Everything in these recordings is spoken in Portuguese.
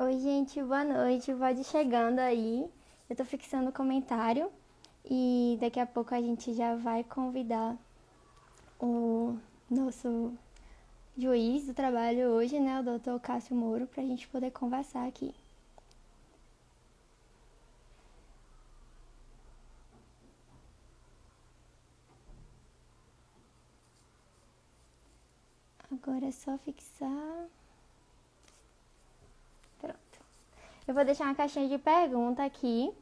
Oi, gente, boa noite. Pode ir chegando aí. Eu tô fixando o comentário e daqui a pouco a gente já vai convidar o nosso juiz do trabalho hoje, né, o doutor Cássio Moro, pra gente poder conversar aqui. Agora é só fixar. Pronto. Eu vou deixar uma caixinha de pergunta aqui.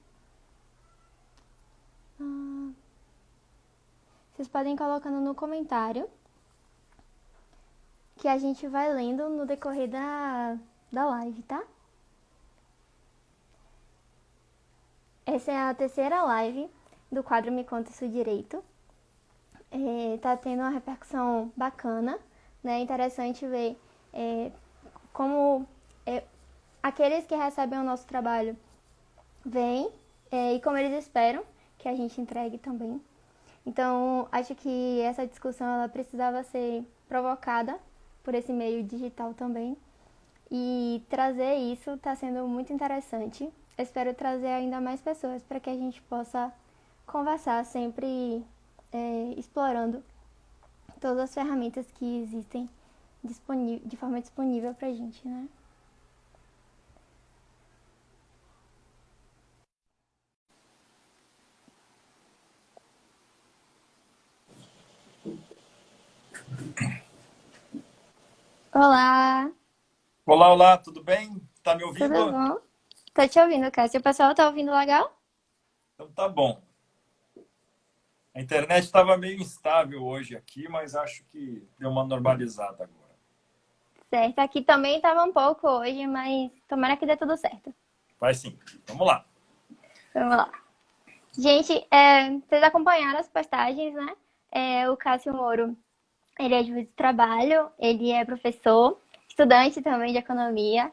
Vocês podem ir colocando no comentário que a gente vai lendo no decorrer da live, tá? Essa é a terceira live do quadro Me Conta Isso Direito. Tá tendo uma repercussão bacana, né? Interessante ver como aqueles que recebem o nosso trabalho veem e como eles esperam que a gente entregue também. Então, acho que essa discussão ela precisava ser provocada por esse meio digital também. E trazer isso está sendo muito interessante. Eu espero trazer ainda mais pessoas para que a gente possa conversar sempre explorando todas as ferramentas que existem de forma disponível pra gente, né? Olá, Olá, olá, tudo bem? Tá me tudo ouvindo? bom? Tô te ouvindo, Cássio. O pessoal tá ouvindo legal? Então tá bom. A internet estava meio instável hoje aqui, mas acho que deu uma normalizada agora. Certo, aqui também tava um pouco hoje, mas tomara que dê tudo certo. Vai sim. Vamos lá. Vamos lá. Gente, vocês acompanharam as postagens, né? O Cássio Moro, ele é juiz de trabalho, ele é professor, estudante também de economia.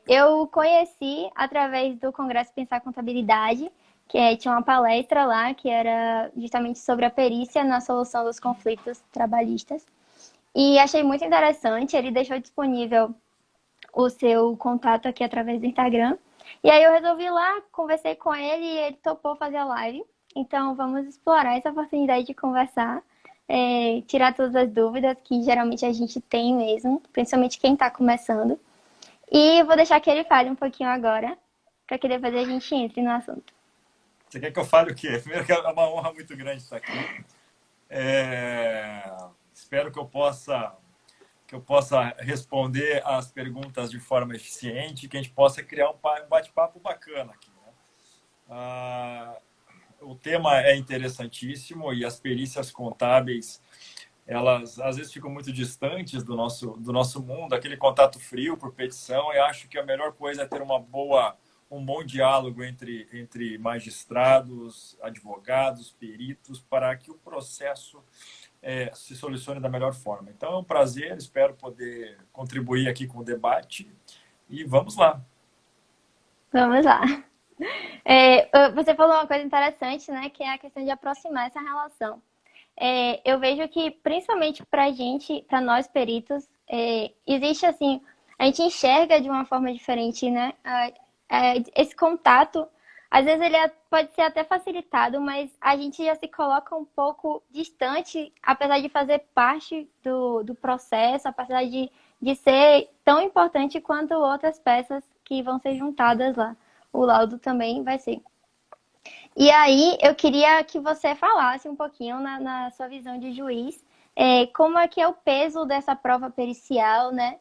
Eu conheci através do Congresso Pensar Contabilidade, tinha uma palestra lá que era justamente sobre a perícia na solução dos conflitos trabalhistas. E achei muito interessante, ele deixou disponível o seu contato aqui através do Instagram. E aí eu resolvi ir lá, conversei com ele e ele topou fazer a live. Então vamos explorar essa oportunidade de conversar, tirar todas as dúvidas que geralmente a gente tem mesmo, principalmente quem está começando. E vou deixar que ele fale um pouquinho agora, para que depois a gente entre no assunto. Você quer que eu fale o quê? Primeiro que é uma honra muito grande estar aqui. Espero que eu possa responder as perguntas de forma eficiente, que a gente possa criar um bate-papo bacana aqui, né? O tema é interessantíssimo e as perícias contábeis elas às vezes ficam muito distantes do nosso mundo, aquele contato frio por petição, e acho que a melhor coisa é ter um bom diálogo entre magistrados, advogados, peritos, para que o processo se solucione da melhor forma. Então é um prazer, espero poder contribuir aqui com o debate e vamos lá. Vamos lá. Você falou uma coisa interessante, né? Que é a questão de aproximar essa relação. Eu vejo que, principalmente para a gente, para nós peritos, existe assim, a gente enxerga de uma forma diferente, né? Esse contato, às vezes pode ser até facilitado, mas a gente já se coloca um pouco distante, apesar de fazer parte do processo, apesar de ser tão importante quanto outras peças que vão ser juntadas lá. O laudo também vai ser. E aí, eu queria que você falasse um pouquinho na sua visão de juiz, como é que é o peso dessa prova pericial, né?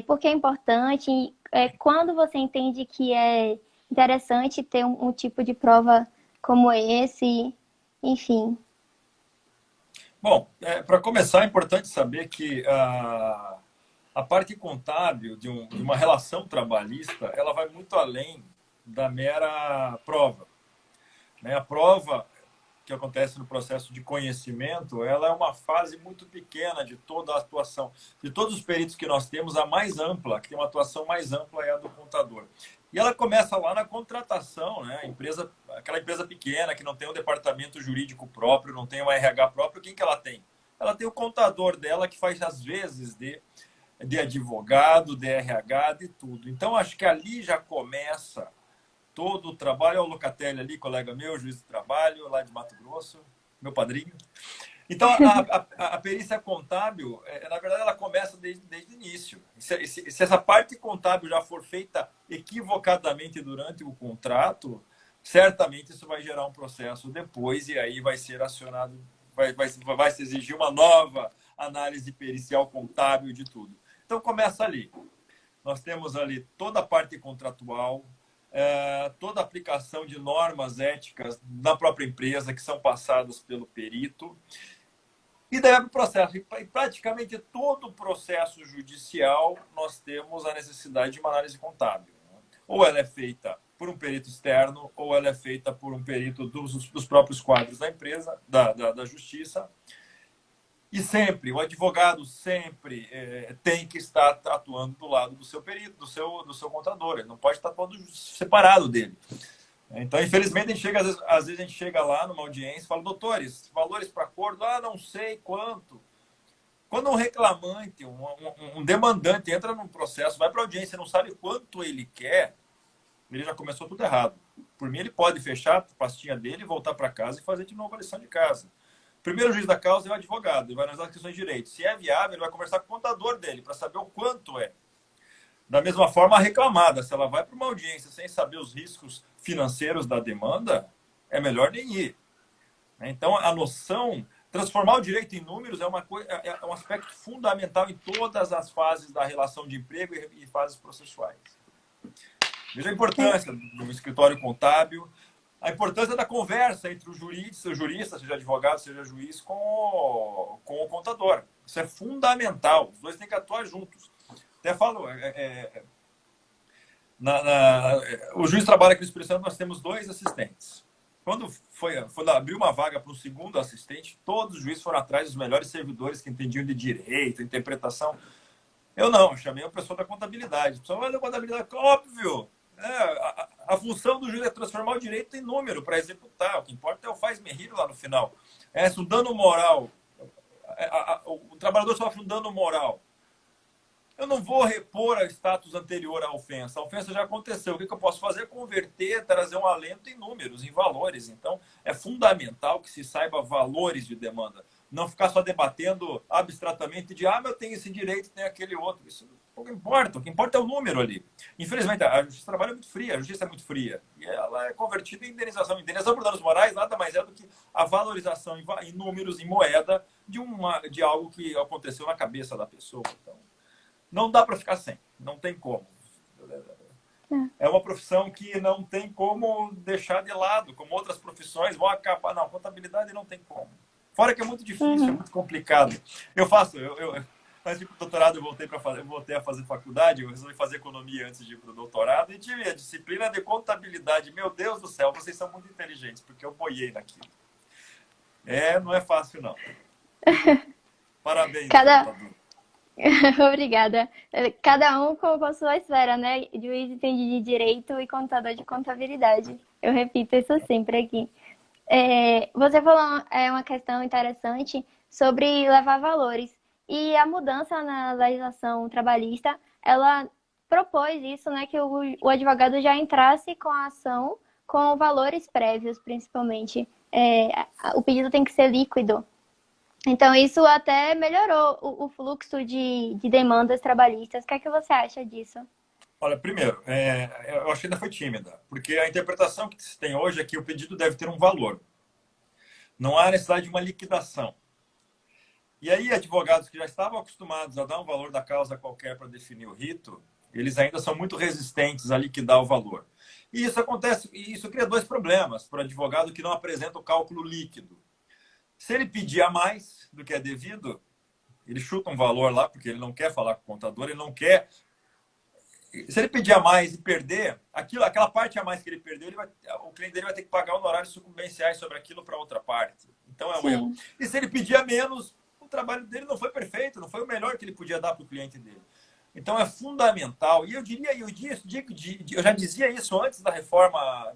Por que é importante? Quando você entende que é interessante ter um tipo de prova como esse? Enfim. Bom, para começar, é importante saber que a parte contábil de uma relação trabalhista, ela vai muito além da mera prova, né? A prova que acontece no processo de conhecimento, ela é uma fase muito pequena de toda a atuação. De todos os peritos que nós temos, a mais ampla, que tem uma atuação mais ampla é a do contador. E ela começa lá na contratação, né? Aquela empresa pequena que não tem um departamento jurídico próprio, não tem um RH próprio, quem que ela tem? Ela tem o contador dela que faz às vezes de de advogado, de RH, de tudo. Então, acho que ali já começa todo o trabalho. Olha o Locatelli ali, colega meu, juiz de trabalho, lá de Mato Grosso, meu padrinho. Então, a perícia contábil, na verdade, ela começa desde o início. Se essa parte contábil já for feita equivocadamente durante o contrato, certamente isso vai gerar um processo depois e aí vai ser acionado, vai se exigir uma nova análise pericial contábil de tudo. Então, começa ali. Nós temos ali toda a parte contratual, toda a aplicação de normas éticas na própria empresa que são passadas pelo perito. E daí o processo. E praticamente todo o processo judicial nós temos a necessidade de uma análise contábil. Ou ela é feita por um perito externo, ou ela é feita por um perito dos próprios quadros da empresa, da justiça. E sempre, o advogado sempre tem que estar atuando do lado do seu perito, do seu contador. Ele não pode estar todo separado dele. Então, infelizmente, às vezes a gente chega lá numa audiência e fala, doutores, valores para acordo, não sei quanto. Quando um reclamante, um demandante entra num processo, vai para a audiência e não sabe quanto ele quer, ele já começou tudo errado. Por mim, ele pode fechar a pastinha dele, voltar para casa e fazer de novo a lição de casa. O primeiro juiz da causa é o advogado, ele vai analisar as questões de direito. Se é viável, ele vai conversar com o contador dele para saber o quanto é. Da mesma forma, a reclamada, se ela vai para uma audiência sem saber os riscos financeiros da demanda, é melhor nem ir. Então, a noção, transformar o direito em números é um aspecto fundamental em todas as fases da relação de emprego e fases processuais. Veja a importância do escritório contábil, a importância da conversa entre o jurista, seja advogado, seja juiz, com o contador. Isso é fundamental. Os dois têm que atuar juntos. Até falo, o juiz trabalha aqui no Espírito Santo, nós temos 2 assistentes. Quando foi abrir uma vaga para um segundo assistente, todos os juízes foram atrás dos melhores servidores que entendiam de direito, interpretação. Eu não, eu chamei uma pessoa da contabilidade. A pessoa vai da contabilidade, óbvio. A função do juiz é transformar o direito em número para executar. O que importa é o faz-me-rir lá no final. Se o dano moral, o trabalhador sofre um dano moral. Eu não vou repor a status anterior à ofensa. A ofensa já aconteceu. O que eu posso fazer? Converter, trazer um alento em números, em valores. Então, é fundamental que se saiba valores de demanda. Não ficar só debatendo abstratamente de, mas eu tenho esse direito, tem aquele outro. Isso pouco importa. O que importa é o número ali. Infelizmente, a justiça trabalha muito fria. A justiça é muito fria. E ela é convertida em indenização. Indenização por danos morais nada mais é do que a valorização em números, em moeda, de algo que aconteceu na cabeça da pessoa. Então, não dá para ficar sem, não tem como. É uma profissão que não tem como deixar de lado, como outras profissões vão acabar. Não, contabilidade não tem como. Fora que é muito difícil, é muito complicado. Antes de ir para o doutorado, eu voltei a fazer faculdade, eu resolvi fazer economia antes de ir para o doutorado e tive a disciplina de contabilidade. Meu Deus do céu, vocês são muito inteligentes, porque eu boiei naquilo. Não é fácil, não. Parabéns, contador. Obrigada. Cada um com sua esfera, né? Juiz entende de direito e contador de contabilidade. Eu repito isso sempre aqui. Você falou uma questão interessante sobre levar valores. E a mudança na legislação trabalhista, ela propôs isso, né? Que o advogado já entrasse com a ação com valores prévios, principalmente. O pedido tem que ser líquido. Então, isso até melhorou o fluxo de demandas trabalhistas. O que é que você acha disso? Olha, primeiro, eu acho que ainda foi tímida, porque a interpretação que se tem hoje é que o pedido deve ter um valor. Não há necessidade de uma liquidação. E aí, advogados que já estavam acostumados a dar um valor da causa qualquer para definir o rito, eles ainda são muito resistentes a liquidar o valor. E isso acontece, e isso cria 2 problemas para o advogado que não apresenta o cálculo líquido. Se ele pedir a mais do que é devido, ele chuta um valor lá, porque ele não quer falar com o contador, ele não quer. Se ele pedir a mais e perder, aquela parte a mais que ele perdeu, o cliente dele vai ter que pagar honorários sucumbenciais sobre aquilo para outra parte. Então é um erro. E se ele pedir a menos, o trabalho dele não foi perfeito, não foi o melhor que ele podia dar para o cliente dele. Então é fundamental. E eu já dizia isso antes da reforma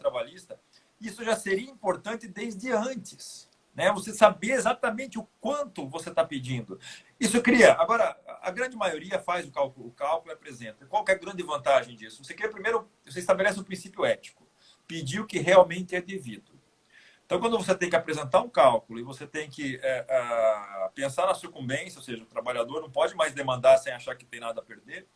trabalhista, isso já seria importante desde antes. Né? Você saber exatamente o quanto você está pedindo. Isso cria. Agora, a grande maioria faz o cálculo e apresenta. Qual que é a grande vantagem disso? Você quer primeiro, você estabelece um princípio ético. Pedir o que realmente é devido. Então, quando você tem que apresentar um cálculo e você tem que pensar na sucumbência, ou seja, o trabalhador não pode mais demandar sem achar que tem nada a perder,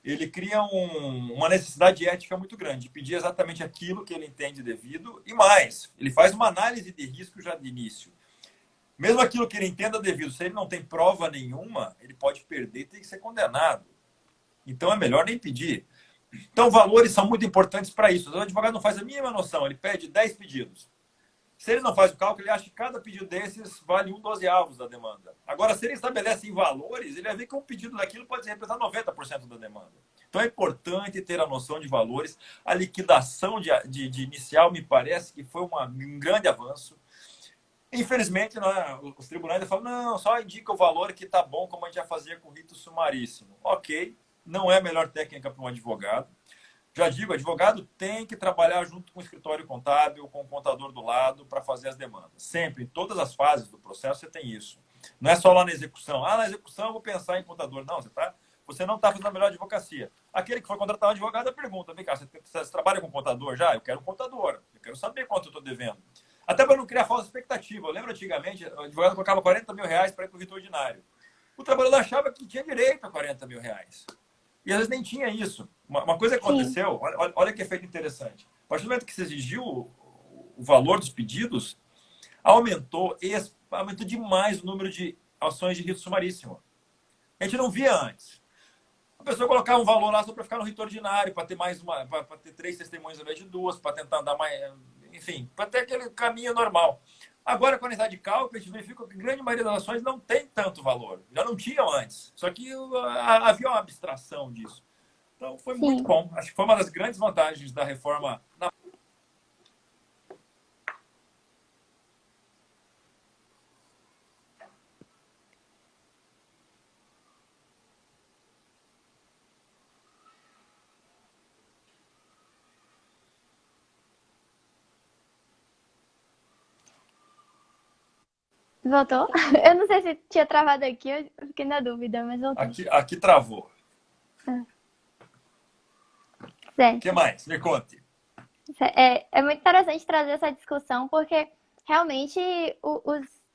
ele cria uma necessidade ética muito grande, de pedir exatamente aquilo que ele entende devido e mais. Ele faz uma análise de risco já de início. Mesmo aquilo que ele entenda devido, se ele não tem prova nenhuma, ele pode perder e tem que ser condenado. Então é melhor nem pedir. Então, valores são muito importantes para isso. O advogado não faz a mínima noção, ele pede 10 pedidos. Se ele não faz o cálculo, ele acha que cada pedido desses vale 1/12 da demanda. Agora, se ele estabelece em valores, ele vai ver que um pedido daquilo pode representar 90% da demanda. Então, é importante ter a noção de valores. A liquidação de inicial me parece que foi um grande avanço. Infelizmente, os tribunais falam, não, só indica o valor que está bom, como a gente já fazia com o rito sumaríssimo. Ok, não é a melhor técnica para um advogado. Já digo, o advogado tem que trabalhar junto com o escritório contábil, com o contador do lado, para fazer as demandas. Sempre, em todas as fases do processo, você tem isso. Não é só lá na execução. Na execução eu vou pensar em contador. Não, você não está fazendo a melhor advocacia. Aquele que foi contratar um advogado, pergunta, vem cá, você trabalha com contador já? Eu quero um contador. Eu quero saber quanto eu estou devendo. Até para não criar falsa expectativa. Eu lembro antigamente, o advogado colocava 40 mil reais para ir para o rito ordinário. O trabalhador achava que tinha direito a 40 mil reais. E às vezes nem tinha isso. Uma coisa que aconteceu, olha que efeito interessante. A partir do momento que se exigiu o valor dos pedidos, aumentou demais o número de ações de rito sumaríssimo. A gente não via antes. A pessoa colocava um valor lá só para ficar no rito ordinário, para ter para ter 3 testemunhas ao invés de 2, para tentar dar mais, enfim, para ter aquele caminho normal. Agora, com a unidade de cálculo, a gente verifica que a grande maioria das ações não tem tanto valor. Já não tinham antes. Só que havia uma abstração disso. Então, foi muito bom. Acho que foi uma das grandes vantagens da reforma. Voltou? Eu não sei se tinha travado aqui, eu fiquei na dúvida, mas voltou. Aqui travou. Certo. O que mais? Me conte. É muito interessante trazer essa discussão, porque realmente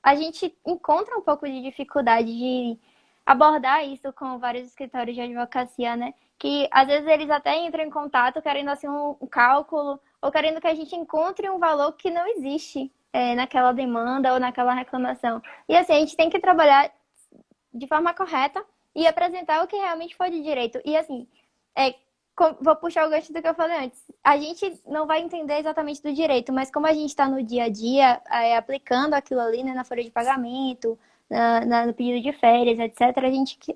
a gente encontra um pouco de dificuldade de abordar isso com vários escritórios de advocacia, né? Que às vezes eles até entram em contato querendo assim um cálculo ou querendo que a gente encontre um valor que não existe naquela demanda ou naquela reclamação. E assim, a gente tem que trabalhar de forma correta e apresentar o que realmente for de direito. E assim, vou puxar o gancho do que eu falei antes. A gente não vai entender exatamente do direito, mas como a gente está no dia a dia, aplicando aquilo ali, né, na folha de pagamento, no pedido de férias, etc.,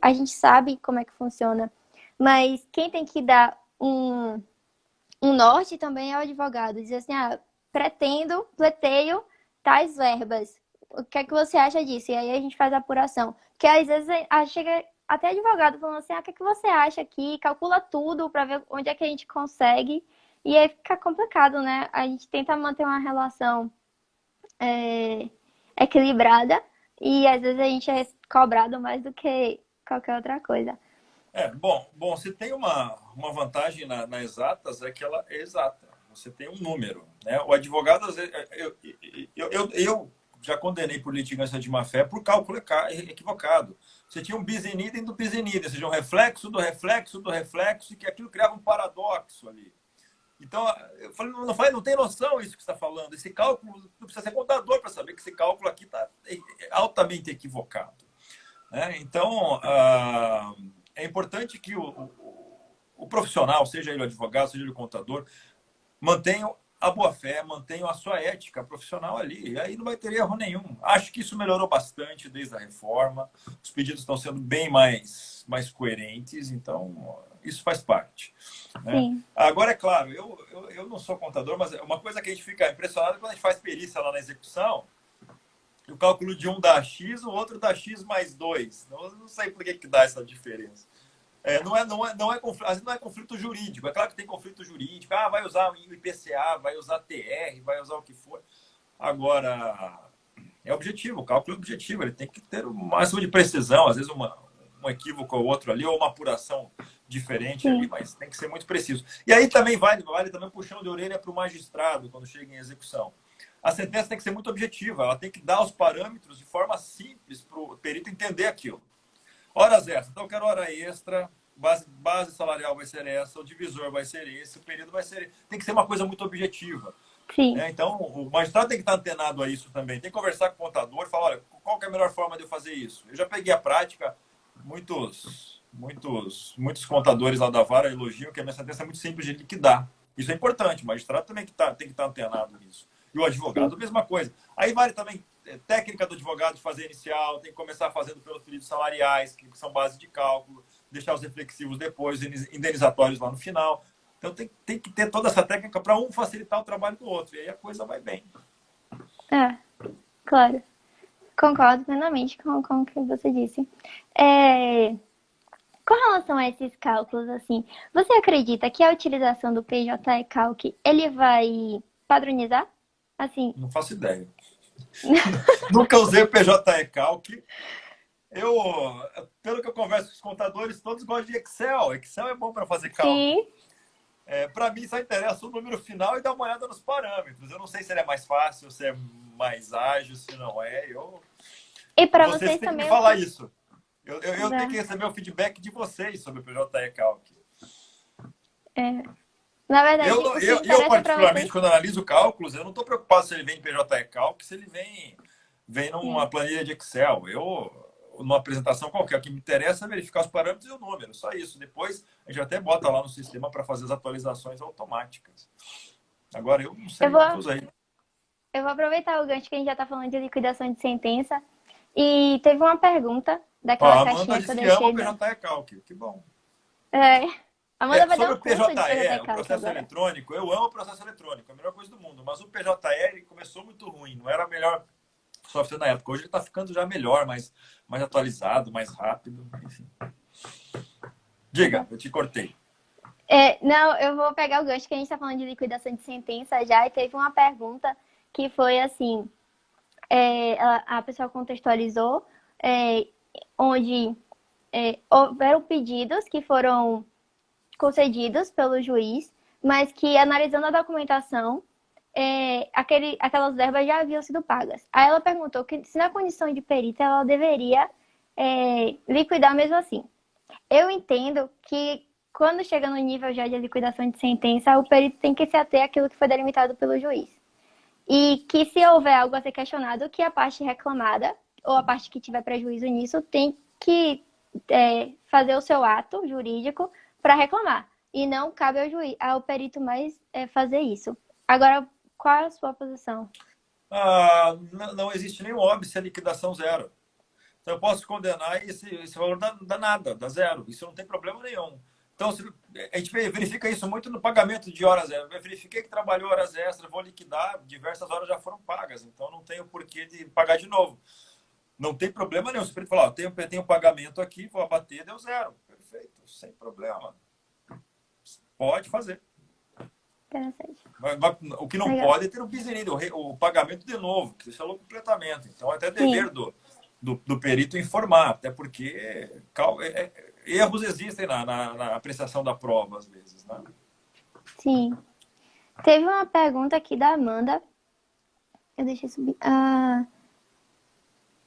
a gente sabe como é que funciona. Mas quem tem que dar um norte também é o advogado. Dizer assim, pleiteio tais verbas. O que é que você acha disso? E aí a gente faz a apuração. Porque às vezes chega até advogado falando assim, o que é que você acha aqui? Calcula tudo para ver onde é que a gente consegue. E aí fica complicado, né? A gente tenta manter uma relação equilibrada e às vezes a gente é cobrado mais do que qualquer outra coisa. Bom, se tem uma vantagem na exatas é que ela é exata. Você tem um número, né? O advogado, às vezes, eu já condenei por litigância de má-fé por cálculo equivocado. Você tinha um bis in idem do bis in idem, ou seja, um reflexo do reflexo do reflexo, e que aquilo criava um paradoxo ali. Então, eu falei, não tem noção isso que você está falando. Esse cálculo, não precisa ser contador para saber que esse cálculo aqui está altamente equivocado. Né? Então, é importante que o profissional, seja ele o advogado, seja ele o contador, mantenham a boa-fé, mantenham a sua ética profissional ali. E aí não vai ter erro nenhum. Acho que isso melhorou bastante desde a reforma. Os pedidos estão sendo bem mais coerentes, então isso faz parte. Né? Agora, é claro, eu não sou contador, mas uma coisa que a gente fica impressionado quando a gente faz perícia lá na execução, o cálculo de um dá X, o outro dá X mais 2. Não sei por que dá essa diferença. Não é conflito jurídico. É claro que tem conflito jurídico. Vai usar o IPCA, vai usar TR, vai usar o que for. Agora, é objetivo. O cálculo é objetivo. Ele tem que ter o máximo de precisão. Às vezes, um equívoco ou outro ali, ou uma apuração diferente ali, sim, mas tem que ser muito preciso. E aí também vale também um puxão de orelha para o magistrado quando chega em execução. A sentença tem que ser muito objetiva, ela tem que dar os parâmetros de forma simples para o perito entender aquilo. Horas extras, então eu quero hora extra, base salarial vai ser essa, o divisor vai ser esse, o período vai ser esse. Tem que ser uma coisa muito objetiva. sim. Né? Então, o magistrado tem que estar antenado a isso também. Tem que conversar com o contador e falar, olha, qual que é a melhor forma de eu fazer isso? Eu já peguei a prática, muitos contadores lá da vara elogiam que a minha sentença é muito simples de liquidar. Isso é importante, o magistrado também tem que estar antenado nisso. E o Sim. advogado, mesma coisa. Aí vale também técnica do advogado de fazer inicial, tem que começar fazendo pelos períodos salariais, que são base de cálculo, deixar os reflexivos depois, indenizatórios lá no final. Então tem que ter toda essa técnica para um facilitar o trabalho do outro. E aí a coisa vai bem. É, claro. Concordo plenamente com o que você disse. É, com relação a esses cálculos, assim, você acredita que a utilização do PJE-Calc, ele vai padronizar? Assim, Não faço ideia. Nunca usei o PJE Calc. Eu, pelo que eu converso com os contadores, todos gostam de Excel. Excel é bom para fazer cálculo. sim. Para mim, só interessa o número final e dar uma olhada nos parâmetros. Eu não sei se ele é mais fácil, se é mais ágil, se não é. E para Vocês vocês têm que me também, falar isso. Eu tenho que né? receber o feedback de vocês sobre o PJE Calc. É, na verdade, o que Eu, interessa para particularmente, vocês, quando analiso cálculos, eu não estou preocupado se ele vem em PJE Calc, se ele vem numa sim. planilha de Excel. Numa apresentação qualquer, o que me interessa é verificar os parâmetros e o número, só isso. Depois, a gente até bota lá no sistema para fazer as atualizações automáticas. Agora, eu não Eu sei, vou, nunca usei. eu vou aproveitar o gancho que a gente já está falando de liquidação de sentença. E teve uma pergunta Ó, daquela a Amanda caixinha que eu disse que ama deixei. o PJE Calc, que bom. É, a Amanda vai dar Sobre o o curso de PJE, PJE o Calc processo agora. eletrônico, eu amo o processo eletrônico, é a melhor coisa do mundo. Mas o PJE ele começou muito ruim, não era a melhor software na época. Hoje ele está ficando já melhor, mais atualizado, mais rápido. Enfim. Diga, eu te cortei. É, não, eu vou pegar o gancho que a gente está falando de liquidação de sentença já, e teve uma pergunta que foi assim, a pessoa contextualizou, é, onde houveram pedidos que foram concedidos pelo juiz, mas que analisando a documentação, aquelas verbas já haviam sido pagas. Aí ela perguntou que se na condição de perita ela deveria liquidar mesmo assim. Eu entendo que quando chega no nível já de liquidação de sentença, o perito tem que se ater àquilo que foi delimitado pelo juiz. E que se houver algo a ser questionado, que a parte reclamada, ou a parte que tiver prejuízo nisso, tem que fazer o seu ato jurídico para reclamar. E não cabe ao perito mais fazer isso. Agora, qual é a sua posição? Não existe nenhum óbito se é liquidação zero. Então, eu posso condenar e esse valor dá nada, dá zero. Isso não tem problema nenhum. Então, a gente verifica isso muito no pagamento de horas extras. Eu verifiquei que trabalhou horas extras, vou liquidar, diversas horas já foram pagas. Então, não tenho porquê de pagar de novo. Não tem problema nenhum. Se o perito falar, tenho um pagamento aqui, vou abater, deu zero. Perfeito, sem problema. Pode fazer. Interessante. O que não Legal. pode é ter o bis in idem, o pagamento de novo, que você falou completamente. Então, é até Sim, dever do perito informar, até porque erros existem na apreciação da prova, às vezes. Né? sim. Teve uma pergunta aqui da Amanda. Eu deixei subir.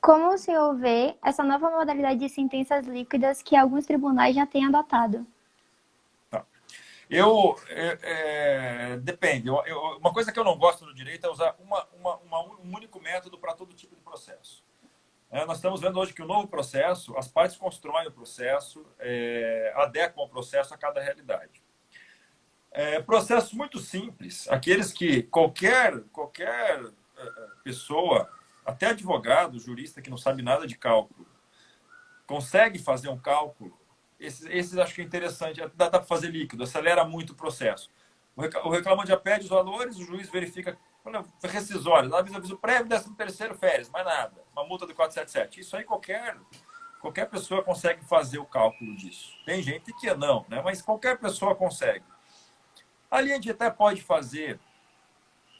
Como o senhor vê essa nova modalidade de sentenças líquidas que alguns tribunais já têm adotado? Tá. Depende. Uma coisa que eu não gosto no direito é usar um único método para todo tipo de processo. Nós estamos vendo hoje que o novo processo, as partes constroem o processo, adequam o processo a cada realidade. Processos muito simples, aqueles que qualquer pessoa, até advogado, jurista que não sabe nada de cálculo, consegue fazer um cálculo. Esses acho que é interessante, dá para fazer líquido, acelera muito o processo. O reclamante já pede os valores, o juiz verifica rescisório, aviso prévio, 13º férias, mais nada. Uma multa de 477. Isso aí qualquer pessoa consegue fazer o cálculo disso. Tem gente que não, né? Mas qualquer pessoa consegue. Ali a gente até pode fazer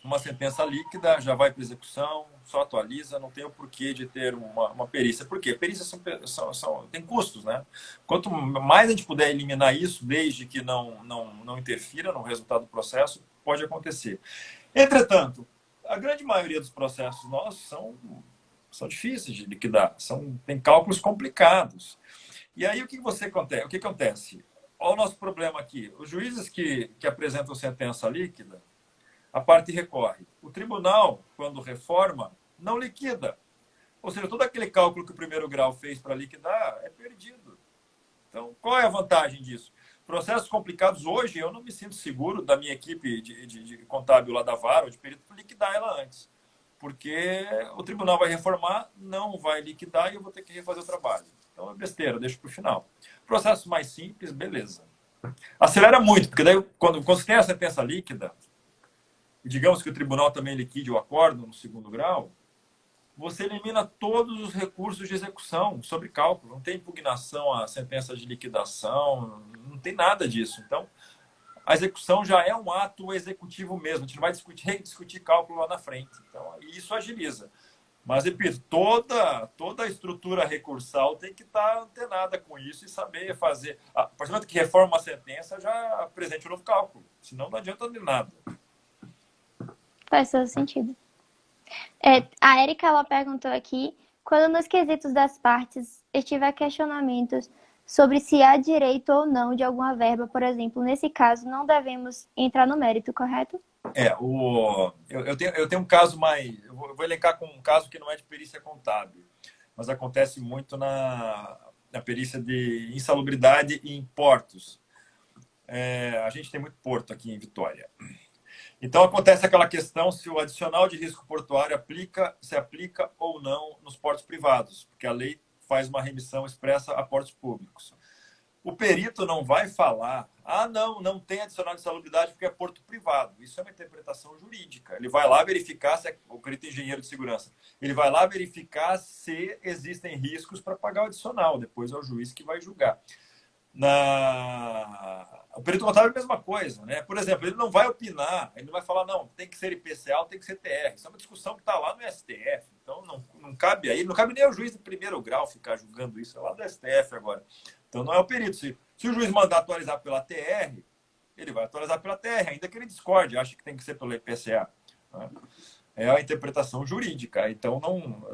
uma sentença líquida, já vai para execução, só atualiza, não tem o porquê de ter uma perícia. Por quê? Perícias tem custos, né? Quanto mais a gente puder eliminar isso, desde que não interfira no resultado do processo, pode acontecer. Entretanto, a grande maioria dos processos nossos são difíceis de liquidar, tem cálculos complicados. E aí o que acontece? Olha o nosso problema aqui. Os juízes que apresentam sentença líquida, a parte recorre. O tribunal, quando reforma, não liquida. Ou seja, todo aquele cálculo que o primeiro grau fez para liquidar é perdido. Então, qual é a vantagem disso? Processos complicados hoje, eu não me sinto seguro da minha equipe de contábil lá da vara ou de perito liquidar ela antes. Porque o tribunal vai reformar, não vai liquidar e eu vou ter que refazer o trabalho. Então é besteira, deixo para o final. Processos mais simples, beleza. Acelera muito, porque daí quando você tem a sentença líquida, e digamos que o tribunal também liquide o acordo no segundo grau, você elimina todos os recursos de execução sobre cálculo. Não tem impugnação à sentença de liquidação, não tem nada disso. Então, a execução já é um ato executivo mesmo. A gente não vai discutir cálculo lá na frente. Então, isso agiliza. Mas, repito, toda a estrutura recursal tem que estar antenada com isso e saber fazer. A partir do momento que reforma uma sentença, já apresente um novo cálculo. Senão não adianta de nada. Faz todo sentido. A Erika, ela perguntou aqui, quando nos quesitos das partes estiver questionamentos sobre se há direito ou não de alguma verba, por exemplo, nesse caso, não devemos entrar no mérito, correto? Eu tenho um caso mais. Eu vou elencar com um caso que não é de perícia contábil, mas acontece muito na perícia de insalubridade e em portos. A gente tem muito porto aqui em Vitória. Então acontece aquela questão se o adicional de risco portuário se aplica ou não nos portos privados, porque a lei faz uma remissão expressa a portos públicos. O perito não vai falar, não tem adicional de salubridade porque é porto privado. Isso é uma interpretação jurídica. Ele vai lá verificar, se o perito engenheiro de segurança, ele vai lá verificar se existem riscos para pagar o adicional. Depois é o juiz que vai julgar. O perito contábil é a mesma coisa, né? Por exemplo, ele não vai opinar, ele não vai falar, não, tem que ser IPCA ou tem que ser TR. Isso é uma discussão que está lá no STF. Então, não cabe aí, não cabe nem ao juiz de primeiro grau ficar julgando isso, é lá do STF agora. Então, não é o perito. Se o juiz mandar atualizar pela TR, ele vai atualizar pela TR, ainda que ele discorde, acha que tem que ser pelo IPCA. Né? É a interpretação jurídica. Então, não...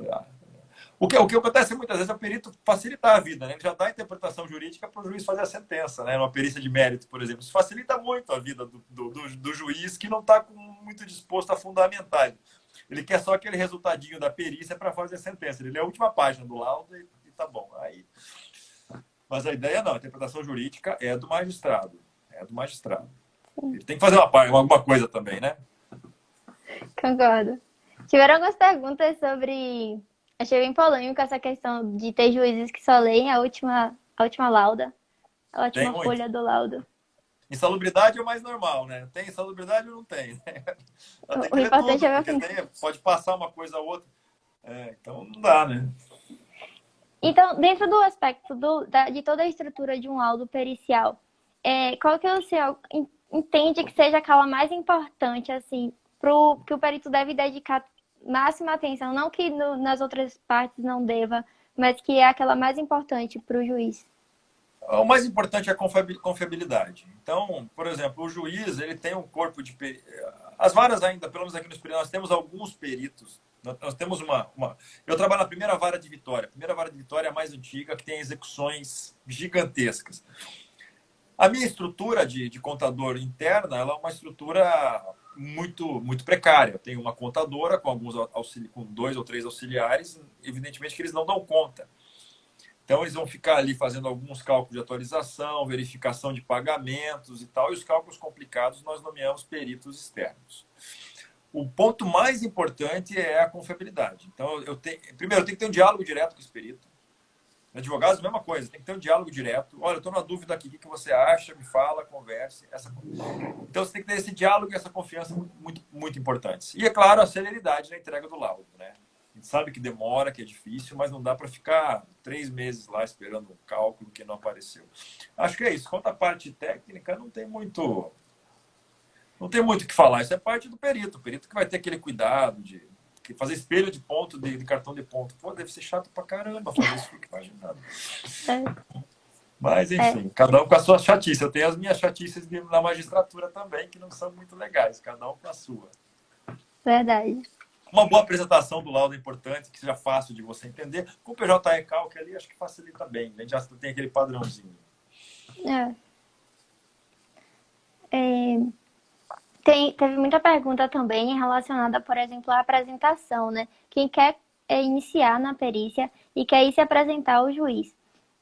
O que acontece muitas vezes é o perito facilitar a vida, né? Ele já dá a interpretação jurídica para o juiz fazer a sentença, né? Numa perícia de mérito, por exemplo. Isso facilita muito a vida do juiz que não está muito disposto a fundamentar. Ele quer só aquele resultadinho da perícia para fazer a sentença. Ele lê a última página do laudo e tá bom. Mas a ideia não, a interpretação jurídica é do magistrado. É do magistrado. Ele tem que fazer alguma coisa também, né? Concordo. Tiveram algumas perguntas sobre... Achei bem polêmico essa questão de ter juízes que só leem a última lauda, a última folha do laudo. Insalubridade é o mais normal, né? Tem insalubridade ou não tem? Tem que O ler importante tudo, é ver porque pode passar uma coisa a outra. Então não dá, né? Então, dentro do aspecto de toda a estrutura de um laudo pericial, qual que o senhor entende que seja aquela mais importante, assim, que o perito deve dedicar máxima atenção? Não que nas outras partes não deva, mas que é aquela mais importante para o juiz. O mais importante é a confiabilidade. Então, por exemplo, o juiz ele tem um corpo de... As varas ainda, pelo menos aqui no Espírito, nós temos alguns peritos. Nós temos Eu trabalho na primeira vara de Vitória. A primeira vara de Vitória é a mais antiga, que tem execuções gigantescas. A minha estrutura de contador interna ela é uma estrutura muito, muito precária. Eu tenho uma contadora com com 2 ou 3 auxiliares, evidentemente que eles não dão conta. Então, eles vão ficar ali fazendo alguns cálculos de atualização, verificação de pagamentos e tal, e os cálculos complicados nós nomeamos peritos externos. O ponto mais importante é a confiabilidade. Então, primeiro, eu tenho que ter um diálogo direto com esse perito. Advogados, mesma coisa, tem que ter um diálogo direto. Olha, eu estou na dúvida aqui, o que você acha? Me fala, converse. Então, você tem que ter esse diálogo e essa confiança muito, muito importantes. E, é claro, a celeridade na entrega do laudo, né? A gente sabe que demora, que é difícil, mas não dá para ficar 3 meses lá esperando um cálculo que não apareceu. Acho que é isso. Quanto à parte técnica, não tem muito Não tem muito o que falar, isso é parte do perito. O perito que vai ter aquele cuidado de fazer espelho de ponto, de cartão de ponto. Pô, deve ser chato pra caramba fazer isso, fico imaginando. Mas, É, enfim, cada um com a sua chatice. Eu tenho as minhas chatices na magistratura também, que não são muito legais, cada um com a sua. verdade. Uma boa apresentação do laudo é importante, que seja fácil de você entender. Com o PJE Calc ali, acho que facilita bem. A gente já tem aquele padrãozinho. É. É, teve muita pergunta também relacionada, por exemplo, à apresentação, né? Quem quer iniciar na perícia e quer ir se apresentar ao juiz.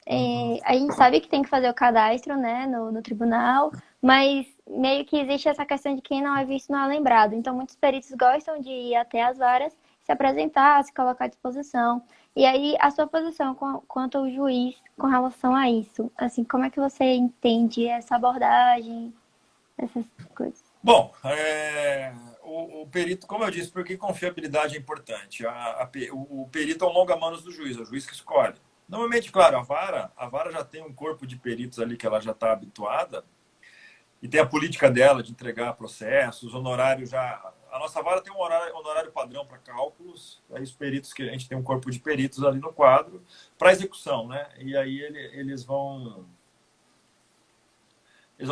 Uhum. A gente sabe que tem que fazer o cadastro, né, no tribunal, mas meio que existe essa questão de quem não é visto não é lembrado. Então, muitos peritos gostam de ir até as varas, se apresentar, se colocar à disposição. E aí, a sua posição quanto ao juiz com relação a isso? Assim, como é que você entende essa abordagem, essas coisas? Bom, o perito, como eu disse, porque confiabilidade é importante. O perito é o longa-manos do juiz, é o juiz que escolhe. Normalmente, claro, a vara já tem um corpo de peritos ali que ela já está habituada e tem a política dela de entregar processos, honorário já. A nossa vara tem um honorário padrão para cálculos, aí os peritos que a gente tem um corpo de peritos ali no quadro para execução, né? E aí eles vão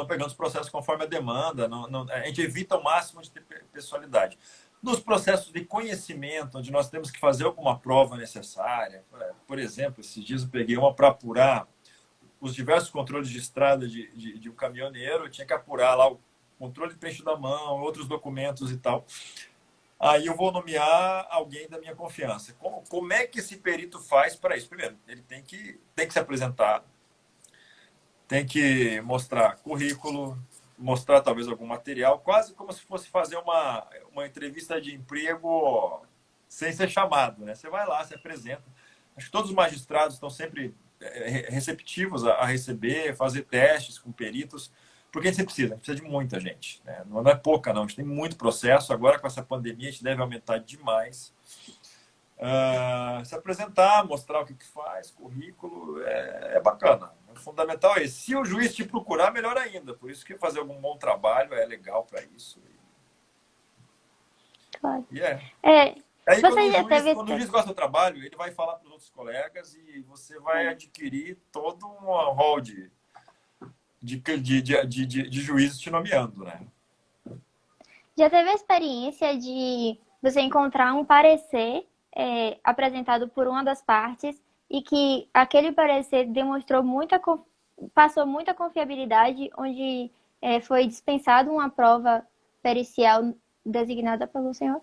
pegando os processos conforme a demanda. A gente evita o máximo de ter pessoalidade. Nos processos de conhecimento, onde nós temos que fazer alguma prova necessária, por exemplo, esses dias eu peguei uma para apurar os diversos controles de estrada de um caminhoneiro, eu tinha que apurar lá o controle de trecho da mão, outros documentos e tal. Aí eu vou nomear alguém da minha confiança. Como é que esse perito faz para isso? Primeiro, ele tem que se apresentar, tem que mostrar currículo, mostrar talvez algum material, quase como se fosse fazer uma entrevista de emprego sem ser chamado, né? Você vai lá, se apresenta. Acho que todos os magistrados estão sempre receptivos a receber, fazer testes com peritos, porque a gente precisa de muita gente, né? Não é pouca, não. A gente tem muito processo. Agora, com essa pandemia, a gente deve aumentar demais. Se apresentar, mostrar o que faz, currículo, é bacana. O fundamental é esse. Se o juiz te procurar, melhor ainda. Por isso que fazer algum bom trabalho é legal para isso. Claro. E é. É, Aí, quando você o já juiz, teve. quando o juiz gosta do trabalho, ele vai falar para os outros colegas e você vai adquirir todo um rol de juízes te nomeando, né? Já teve a experiência de você encontrar um parecer apresentado por uma das partes e que aquele parecer demonstrou passou muita confiabilidade, onde foi dispensado uma prova pericial designada pelo senhor?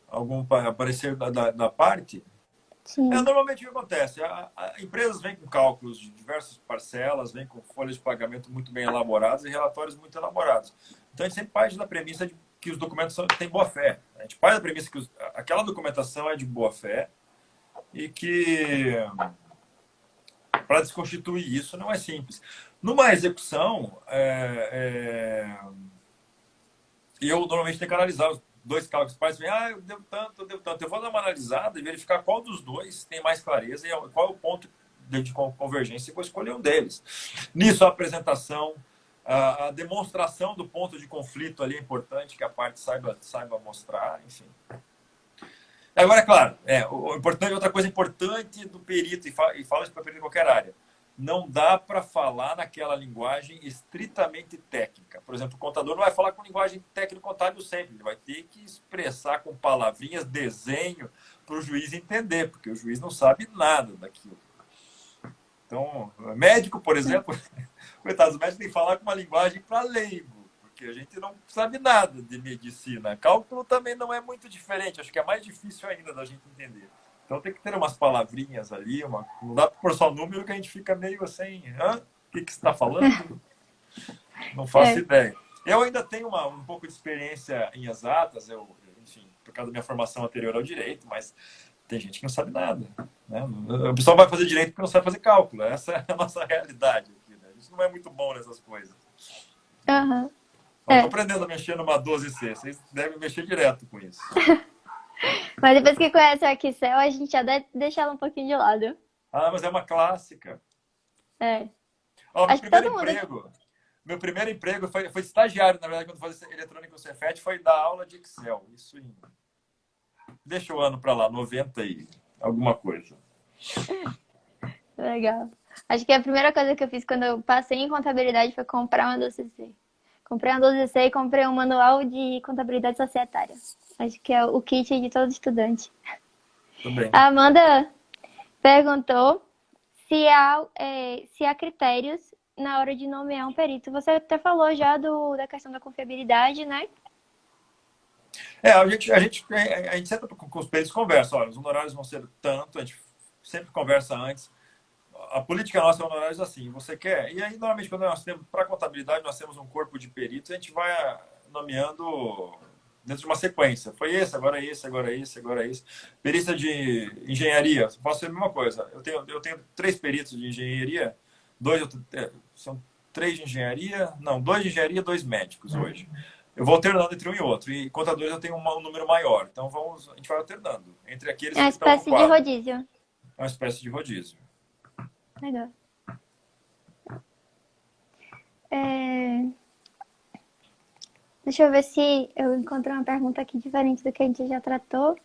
Algum parecer da parte? Sim, Normalmente o que acontece? Empresas vêm com cálculos de diversas parcelas, vêm com folhas de pagamento muito bem elaboradas e relatórios muito elaborados. Então a gente sempre parte da premissa de que os documentos têm boa fé. A gente parte da premissa que aquela documentação é de boa fé e que para desconstituir isso não é simples. Numa execução, eu normalmente tenho que analisar os dois cálculos principais. Eu devo tanto, eu devo tanto. Eu vou dar uma analisada e verificar qual dos dois tem mais clareza e qual é o ponto de convergência e vou escolher um deles. Nisso, a apresentação, a demonstração do ponto de conflito ali é importante, que a parte saiba mostrar, enfim. Agora, é claro, outra coisa importante do perito, e fala isso para perito em qualquer área, não dá para falar naquela linguagem estritamente técnica. Por exemplo, o contador não vai falar com linguagem técnico-contábil sempre, ele vai ter que expressar com palavrinhas, desenho, para o juiz entender, porque o juiz não sabe nada daquilo. Então, médico, por exemplo, coitados, os médicos têm que falar com uma linguagem para leigo, porque a gente não sabe nada de medicina. Cálculo também não é muito diferente, acho que é mais difícil ainda da gente entender. Então tem que ter umas palavrinhas ali, não dá para pôr só número que a gente fica meio assim, o que você está falando? Não faço ideia. Eu ainda tenho um pouco de experiência em exatas, enfim, por causa da minha formação anterior ao direito, mas tem gente que não sabe nada. Né? O pessoal vai fazer direito porque não sabe fazer cálculo. Essa é a nossa realidade aqui. Né? A gente não é muito bom nessas coisas. aham. Estou aprendendo a mexer numa 12C. Vocês devem mexer direto com isso. Mas depois que conhece o Excel, a gente já deve deixar ela um pouquinho de lado. Mas é uma clássica. É. Meu Acho que primeiro todo mundo. emprego, Meu primeiro emprego foi estagiário, na verdade, quando fazia eletrônica no Cefet, foi dar aula de Excel. Isso em... Deixa o ano para lá, 90 e alguma coisa. Legal. Acho que a primeira coisa que eu fiz quando eu passei em contabilidade foi comprar uma 12C. Comprei uma 12C e comprei um manual de contabilidade societária. Acho que é o kit de todo estudante. Tudo bem. A Amanda perguntou se há critérios na hora de nomear um perito. Você até falou já da questão da confiabilidade, né? A gente sempre com os peritos conversa. Olha, os honorários vão ser tanto, a gente sempre conversa antes. A política nossa é honorários assim, você quer? E aí, normalmente, quando nós temos, para contabilidade, nós temos um corpo de peritos, a gente vai nomeando dentro de uma sequência. Foi esse, agora esse, agora esse, agora esse. Perícia de engenharia, posso ser a mesma coisa. Eu tenho 3 peritos de engenharia, são 3 de engenharia, não, 2 de engenharia, 2 médicos hoje. Eu vou alternando entre um e outro. E contadores eu tenho um número maior. Então a gente vai alternando entre aqueles É uma que estão no espécie de quadro. rodízio. É uma espécie de rodízio. Legal. É, Deixa eu ver se eu encontrei uma pergunta aqui diferente do que a gente já tratou.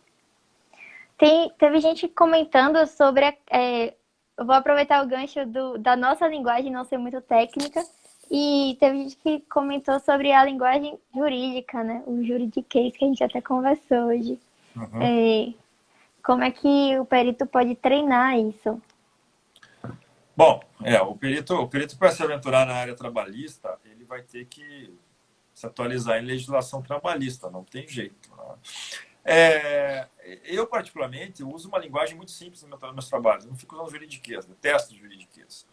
Teve gente comentando sobre. Eu vou aproveitar o gancho da nossa linguagem não ser muito técnica. E teve gente que comentou sobre a linguagem jurídica, né? O juridiquês, que a gente até conversou hoje. Uhum. É, Como é que o perito pode treinar isso? Bom, o perito para se aventurar na área trabalhista, ele vai ter que se atualizar em legislação trabalhista, não tem jeito. Né? Eu, particularmente, uso uma linguagem muito simples nos meus trabalhos. Eu não fico usando juridiquês, detesto juridiquês.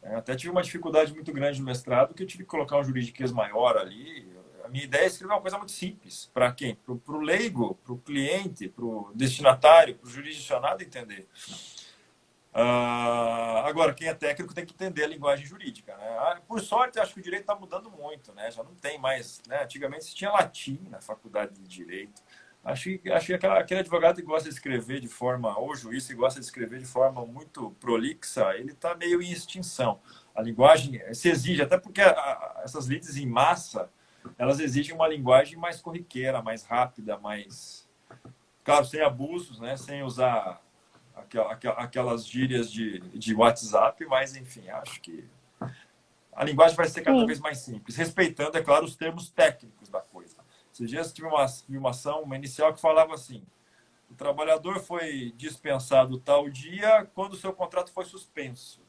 Até tive uma dificuldade muito grande no mestrado, que eu tive que colocar um juridiquês maior ali. A minha ideia é escrever uma coisa muito simples. Para quem? Para o leigo, para o cliente, para o destinatário, para o jurisdicionado entender. Agora, quem é técnico tem que entender a linguagem jurídica. Né? Por sorte, acho que o direito está mudando muito. Né? Já não tem mais... Né? Antigamente se tinha latim na faculdade de direito. Acho que aquele advogado que gosta de escrever de forma... Ou juiz que gosta de escrever de forma muito prolixa, ele está meio em extinção. A linguagem se exige, até porque essas lides em massa, elas exigem uma linguagem mais corriqueira, mais rápida, mais... Claro, sem abusos, né? Sem usar aquelas gírias de WhatsApp, mas enfim, acho que a linguagem vai ser cada Sim. vez mais simples, respeitando, é claro, os termos técnicos da coisa. Esses dias tive uma ação, uma inicial que falava assim: o trabalhador foi dispensado tal dia quando o seu contrato foi suspenso.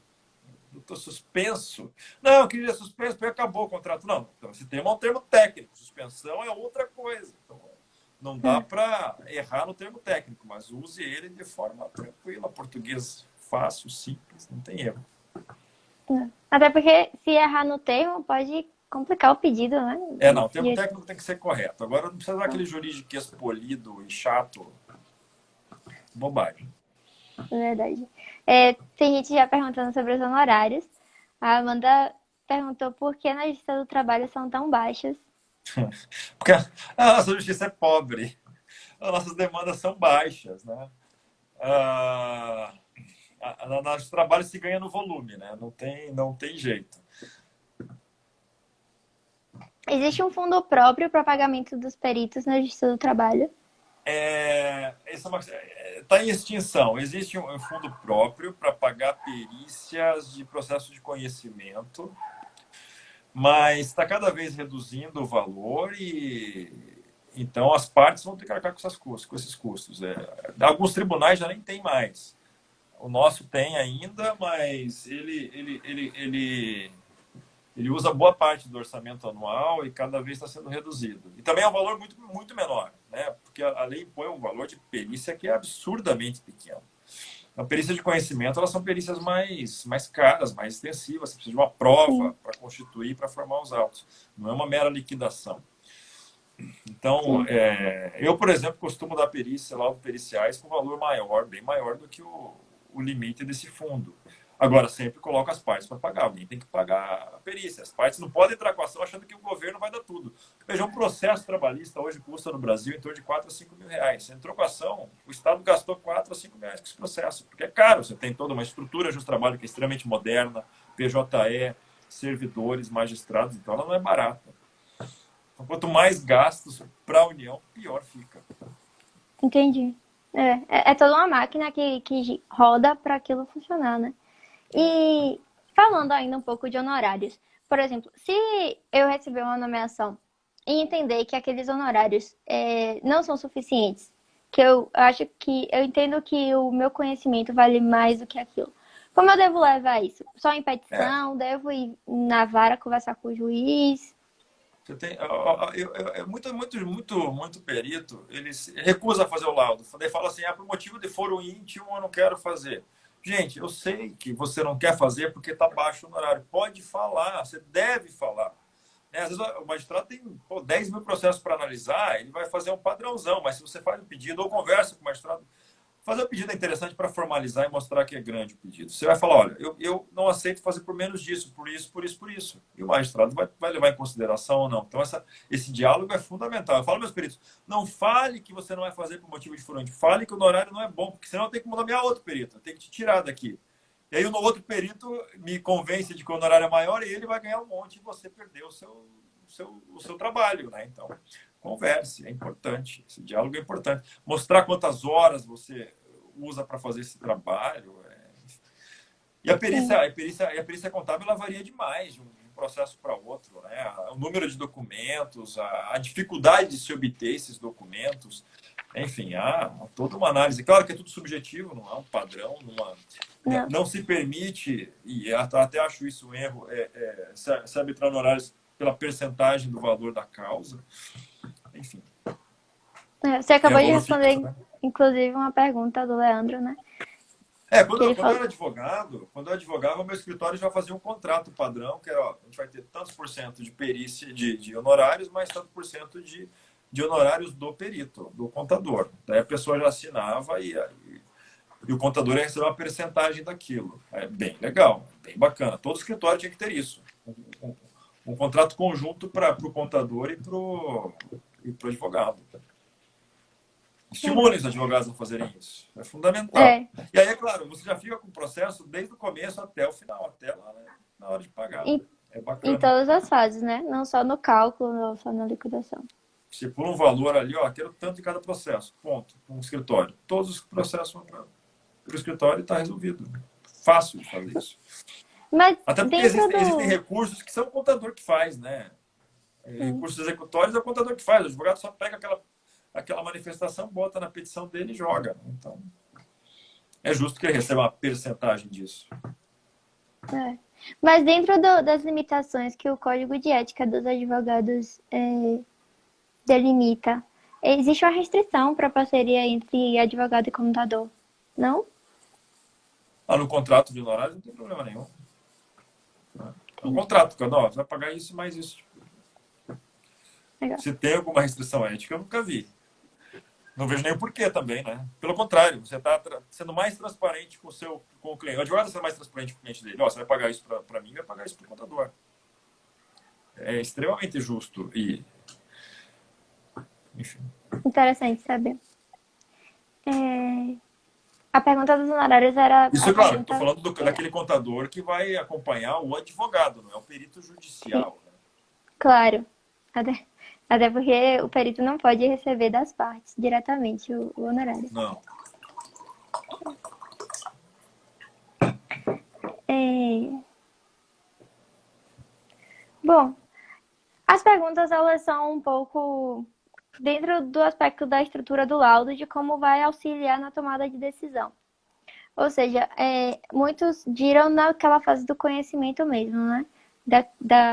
Eu estou suspenso? Não, eu queria suspenso, porque acabou o contrato. Não, então, esse termo é um termo técnico, suspensão é outra coisa. Então, não dá para errar no termo técnico, mas use ele de forma tranquila, português fácil, simples, não tem erro. Até porque se errar no termo pode complicar o pedido, né? Não, o termo técnico tem que ser correto. Agora não precisa dar aquele juridiquês polido e chato. Bobagem. É verdade. Tem gente já perguntando sobre os honorários. A Amanda perguntou por que na Justiça do Trabalho são tão baixos. Porque a nossa justiça é pobre. As nossas demandas são baixas, né? Na justiça do trabalho se ganha no volume, né? Não tem jeito. Existe um fundo próprio para pagamento dos peritos na Justiça do Trabalho? Está em extinção. Existe um fundo próprio para pagar perícias de processo de conhecimento, mas está cada vez reduzindo o valor e então as partes vão ter que arcar com esses custos. Alguns tribunais já nem tem mais. O nosso tem ainda, mas ele usa boa parte do orçamento anual e cada vez está sendo reduzido. E também é um valor muito, muito menor, né? Porque a lei impõe um valor de perícia que é absurdamente pequeno. A perícia de conhecimento, elas são perícias mais caras, mais extensivas. Você precisa de uma prova para constituir, para formar os autos. Não é uma mera liquidação. Então, eu, por exemplo, costumo dar perícia, laudos periciais com valor maior, bem maior do que o limite desse fundo. Agora, sempre coloco as partes para pagar. Alguém tem que pagar a perícia. As partes não podem entrar com a ação achando que o governo vai dar tudo. Veja, um processo trabalhista hoje custa no Brasil em torno de 4 a 5 mil reais. Você entrou com a ação, o Estado gastou 4 a 5 mil reais com esse processo. Porque é caro. Você tem toda uma estrutura de trabalho que é extremamente moderna, PJE, servidores, magistrados, então ela não é barata. Então, quanto mais gastos para a União, pior fica. Entendi. É toda uma máquina que roda para aquilo funcionar, né? E falando ainda um pouco de honorários, por exemplo, se eu receber uma nomeação e entender que aqueles honorários não são suficientes, que eu acho que eu entendo que o meu conhecimento vale mais do que aquilo. Como eu devo levar isso? Só em É, petição? Devo ir na vara conversar com o juiz? você tem, muito perito, ele recusa fazer o laudo. Ele fala assim, por motivo de foro íntimo, eu não quero fazer. Gente, eu sei que você não quer fazer porque está baixo o honorário. Pode falar, você deve falar. Né? Às vezes o magistrado tem 10 mil processos para analisar, ele vai fazer um padrãozão, mas se você faz um pedido ou conversa com o magistrado, fazer o pedido é interessante para formalizar e mostrar que é grande o pedido. Você vai falar, olha, eu não aceito fazer por menos disso, por isso, por isso, por isso. E o magistrado vai levar em consideração ou não. Então, esse diálogo é fundamental. Eu falo, meus peritos, não fale que você não vai fazer por motivo de furante. Fale que o honorário não é bom, porque senão eu tenho que nomear outro perito. Eu tenho que te tirar daqui. E aí o outro perito me convence de que o honorário é maior e ele vai ganhar um monte e você perdeu o seu trabalho, né? Então, converse, é importante. Esse diálogo é importante. Mostrar quantas horas você usa para fazer esse trabalho. E a perícia, Sim. a perícia contábil ela varia demais de um processo para outro, né? O número de documentos, a dificuldade de se obter esses documentos, enfim, há toda uma análise. Claro que é tudo subjetivo, não há um padrão, Não. não se permite, e até acho isso um erro, se arbitrar honorários pela percentagem do valor da causa. Enfim, Você é acabou de valor fixo, responder, né? inclusive, uma pergunta do Leandro, né? Que Quando, ele quando eu falou. era advogado, o meu escritório já fazia um contrato padrão, que era, ó, a gente vai ter tantos por cento de perícia, de honorários, mais tanto por cento de honorários do perito, do contador. Daí a pessoa já assinava e o contador ia receber uma percentagem daquilo. É bem legal, bem bacana. Todo escritório tinha que ter isso. Um contrato conjunto para o contador e para o advogado. Legal. Estimulem os advogados a fazerem isso. É fundamental. É, E aí, é claro, você já fica com o processo desde o começo até o final, até lá, né, na hora de pagar. em, É em bacana. todas as fases, né? Não só no cálculo, não só na liquidação. Você pula um valor ali, ó, quero tanto em cada processo. Ponto. Um escritório. Todos os processos vão para o escritório e está resolvido. Fácil de fazer isso. Mas Até porque dentro existem do. recursos que são o contador que faz, né? Sim, Recursos executórios é o contador que faz. O advogado só pega aquela manifestação, bota na petição dele e joga. Então, é justo que ele receba uma percentagem disso. é. Mas dentro das limitações que o Código de Ética dos Advogados delimita, existe uma restrição para a parceria entre advogado e contador, não? No contrato de honorários não tem problema nenhum. É um contrato, cara. Ó, você vai pagar isso mais isso. Legal. Se tem alguma restrição ética, eu nunca vi. Não vejo nem o porquê também, né? Pelo contrário, você está sendo mais transparente com o cliente. O advogado está sendo mais transparente com o cliente dele. Ó, você vai pagar isso para mim, vai pagar isso para o contador. É extremamente justo e, enfim. Interessante saber. A pergunta dos honorários era Isso, a é claro, estou pergunta. falando daquele contador que vai acompanhar o advogado, não é o perito Sim, judicial. Né? claro. Até, até porque o perito não pode receber das partes diretamente o honorário. Não. É, bom, as perguntas elas são um pouco dentro do aspecto da estrutura do laudo de como vai auxiliar na tomada de decisão. Ou seja, muitos giram naquela fase do conhecimento mesmo, né?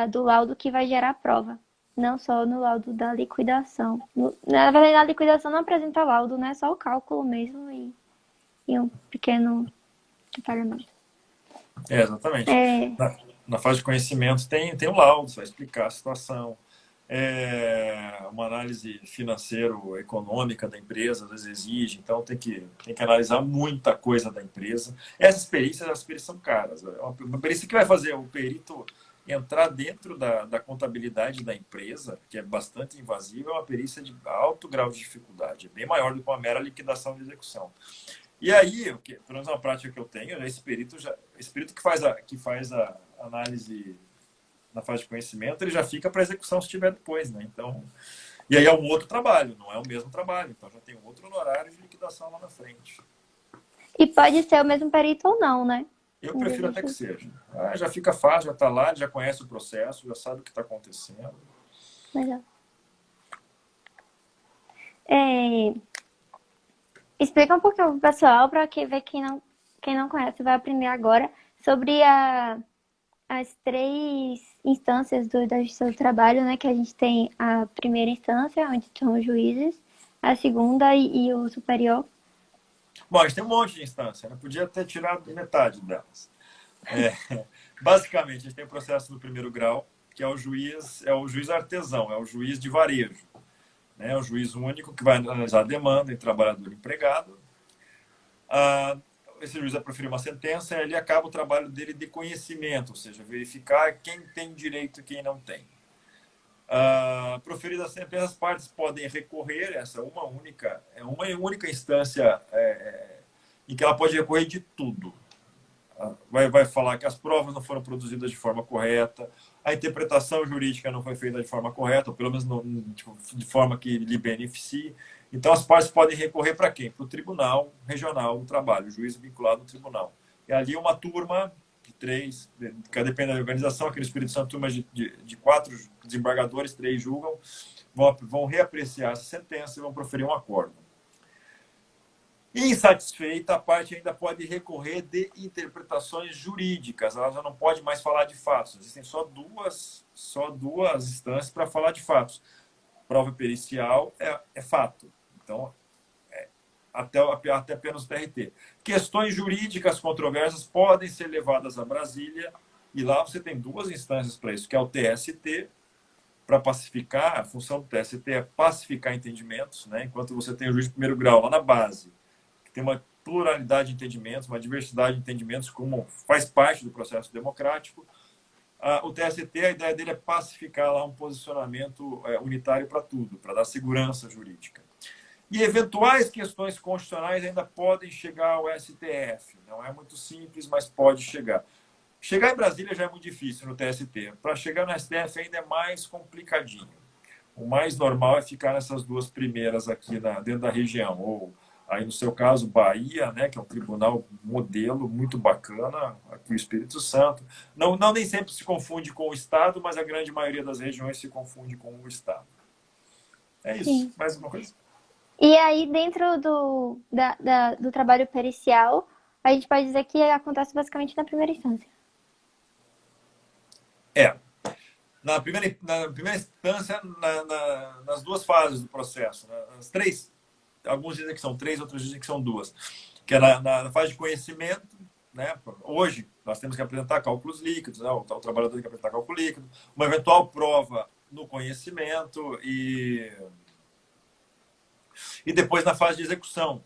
Do laudo que vai gerar a prova. Não só no laudo da liquidação. Na verdade, a liquidação não apresenta laudo, né? Só o cálculo mesmo e um pequeno detalhamento. Exatamente. É, Na fase de conhecimento tem o laudo, você vai explicar a situação. Uma análise financeiro-econômica da empresa, às vezes exige, então tem que analisar muita coisa da empresa. Essas perícias são caras. Uma perícia que vai fazer o perito entrar dentro da contabilidade da empresa, que é bastante invasiva, é uma perícia de alto grau de dificuldade, é bem maior do que uma mera liquidação de execução. E aí, pelo menos uma prática que eu tenho, esse perito que faz a análise na fase de conhecimento, ele já fica para execução se tiver depois, né? Então, e aí é um outro trabalho, não é o mesmo trabalho. Então já tem um outro honorário de liquidação lá na frente. E pode ser o mesmo perito ou não, né? Eu Mas prefiro até que existe. seja. Já fica fácil, já está lá, já conhece o processo, já sabe o que está acontecendo. Legal. É, explica um pouquinho pro pessoal, para que ver quem não conhece, vai aprender agora sobre as três instâncias da Justiça do Trabalho, né? Que a gente tem a primeira instância, onde são os juízes, a segunda e o superior. Bom, a gente tem um monte de instância, né? Podia ter tirado metade delas. Basicamente, a gente tem o processo no primeiro grau, que é o juiz artesão, é o juiz de varejo. Né? É o juiz único que vai analisar a demanda em trabalhador e empregado. Esse juiz vai proferir uma sentença e ele acaba o trabalho dele de conhecimento, ou seja, verificar quem tem direito e quem não tem. Proferida a sentença, as partes podem recorrer, essa é uma única instância em que ela pode recorrer de tudo. Vai falar que as provas não foram produzidas de forma correta, a interpretação jurídica não foi feita de forma correta, ou pelo menos não, de forma que lhe beneficie. Então, as partes podem recorrer para quem? Para o Tribunal Regional do Trabalho, o juiz vinculado ao tribunal. E ali uma turma de 3, depende da organização, aqui no Espírito Santo, turmas de 4 desembargadores, 3 julgam, vão reapreciar essa sentença e vão proferir um acordo. Insatisfeita, a parte ainda pode recorrer de interpretações jurídicas, ela já não pode mais falar de fatos. Existem só duas instâncias para falar de fatos. Prova pericial é fato, então até apenas o TRT. Questões jurídicas controversas podem ser levadas a Brasília, e lá você tem 2 instâncias para isso, que é o TST, para pacificar, a função do TST é pacificar entendimentos, né? Enquanto você tem o juiz de primeiro grau lá na base, tem uma pluralidade de entendimentos, uma diversidade de entendimentos, como faz parte do processo democrático. O TST, a ideia dele é pacificar lá um posicionamento unitário para tudo, para dar segurança jurídica. E eventuais questões constitucionais ainda podem chegar ao STF. Não é muito simples, mas pode chegar. Chegar em Brasília já é muito difícil no TST. Para chegar no STF ainda é mais complicadinho. O mais normal é ficar nessas 2 primeiras aqui dentro da região, ou aí no seu caso, Bahia, né, que é um tribunal modelo muito bacana, aqui o Espírito Santo. Não nem sempre se confunde com o Estado, mas a grande maioria das regiões se confunde com o Estado. É isso. Sim. Mais alguma coisa? E aí, dentro do trabalho pericial, a gente pode dizer que acontece basicamente na primeira instância. É. Na primeira instância, nas 2 fases do processo. Nas 3, alguns dizem que são 3, outros dizem que são 2. Que é na fase de conhecimento, né? Hoje, nós temos que apresentar cálculos líquidos, né? O trabalhador tem que apresentar cálculo líquido, uma eventual prova no conhecimento e depois na fase de execução.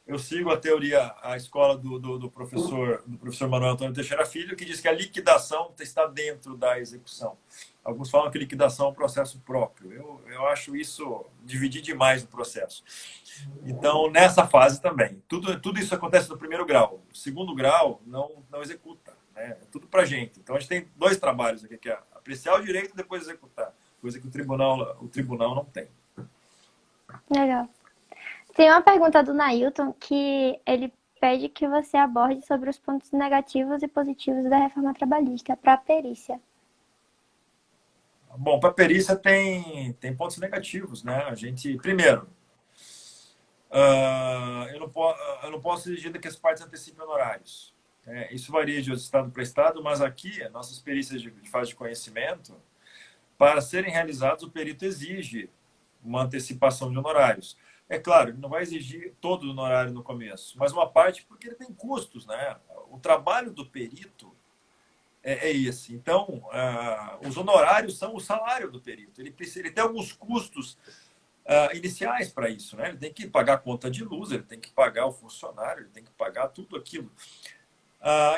Eu sigo a teoria, a escola do professor Manuel Antônio Teixeira Filho, que diz que a liquidação está dentro da execução. Alguns falam que liquidação é um processo próprio. Eu acho isso dividir demais o processo. Então, nessa fase também. Tudo isso acontece no primeiro grau. O segundo grau não executa. Né? É tudo para gente. Então, a gente tem 2 trabalhos aqui, que é apreciar o direito e depois executar. Coisa que o tribunal não tem. Legal. Tem uma pergunta do Nailton que ele pede que você aborde sobre os pontos negativos e positivos da reforma trabalhista para a perícia. Bom, para a perícia tem pontos negativos, né? A gente, primeiro, eu não posso exigir que as partes antecipem honorários. Isso varia de estado para estado, mas aqui, nossas perícias de fase de conhecimento, para serem realizadas, o perito exige uma antecipação de honorários. É claro, ele não vai exigir todo o honorário no começo, mas uma parte porque ele tem custos, né? O trabalho do perito é esse. Então, os honorários são o salário do perito. Ele tem alguns custos iniciais para isso, né? Ele tem que pagar a conta de luz, ele tem que pagar o funcionário, ele tem que pagar tudo aquilo. A